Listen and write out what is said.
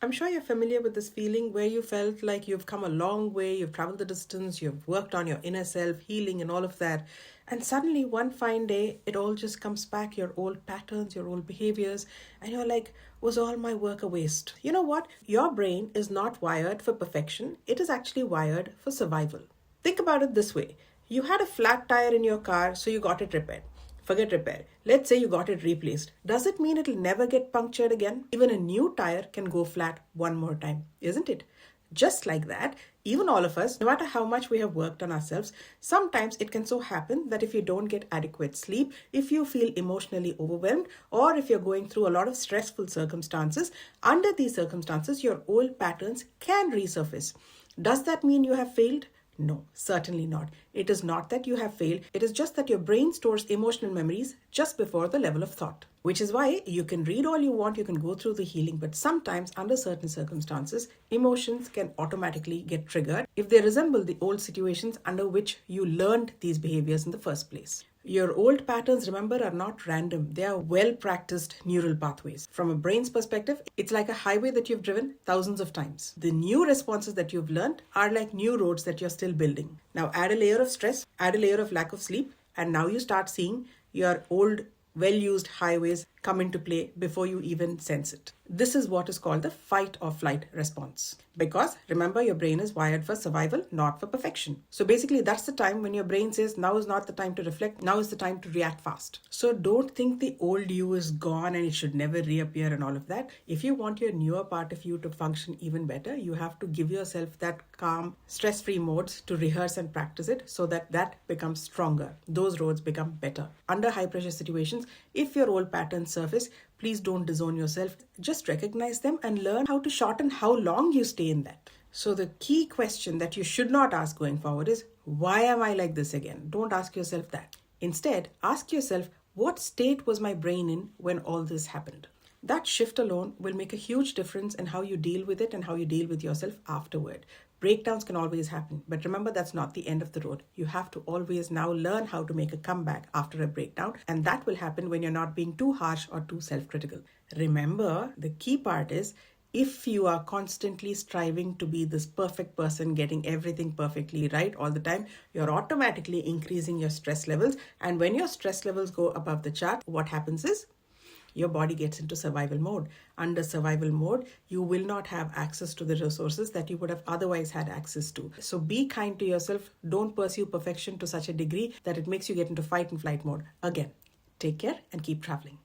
I'm sure you're familiar with this feeling where you felt like you've come a long way, you've traveled the distance, you've worked on your inner self, healing, and all of that. And suddenly, one fine day, it all just comes back your old patterns, your old behaviors, and you're like, was all my work a waste? You know what? Your brain is not wired for perfection, it is actually wired for survival. Think about it this way: you had a flat tire in your car, so you got it repaired. Forget repair. Let's say you got it replaced. Does it mean it'll never get punctured again? Even a new tire can go flat one more time, isn't it? Just like that, even all of us, no matter how much we have worked on ourselves, sometimes it can so happen that if you don't get adequate sleep, if you feel emotionally overwhelmed, or if you're going through a lot of stressful circumstances, under these circumstances, your old patterns can resurface. Does that mean you have failed? No, certainly not. It is not that you have failed. It is just that your brain stores emotional memories just before the level of thought. Which is why you can read all you want, you can go through the healing, but sometimes under certain circumstances, emotions can automatically get triggered if they resemble the old situations under which you learned these behaviors in the first place. Your old patterns, remember, are not random. They are well practiced neural pathways. From a brain's perspective, it's like a highway that you've driven thousands of times. The new responses that you've learned are like new roads that you're still building. Now add a layer of stress, add a layer of lack of sleep, and now you start seeing your old well-used highways come into play before you even sense it. This is what is called the fight or flight response. Because remember, your brain is wired for survival, not for perfection. So basically, that's the time when your brain says, now is not the time to reflect, now is the time to react fast. So don't think the old you is gone and it should never reappear and all of that. If you want your newer part of you to function even better, you have to give yourself that calm, stress-free modes to rehearse and practice it so that that becomes stronger. Those roads become better. Under high-pressure situations, if your old patterns surface, please don't disown yourself. Just recognize them and learn how to shorten how long you stay in that. So the key question that you should not ask going forward is, why am I like this again? Don't ask yourself that. Instead, ask yourself, what state was my brain in when all this happened? That shift alone will make a huge difference in how you deal with it and how you deal with yourself afterward. Breakdowns can always happen, but remember, that's not the end of the road. You have to always now learn how to make a comeback after a breakdown, and that will happen when you're not being too harsh or too self-critical. Remember, the key part is, if you are constantly striving to be this perfect person, getting everything perfectly right all the time, you're automatically increasing your stress levels. And when your stress levels go above the chart, what happens is, your body gets into survival mode. Under survival mode, you will not have access to the resources that you would have otherwise had access to. So be kind to yourself. Don't pursue perfection to such a degree that it makes you get into fight and flight mode. Again, take care and keep traveling.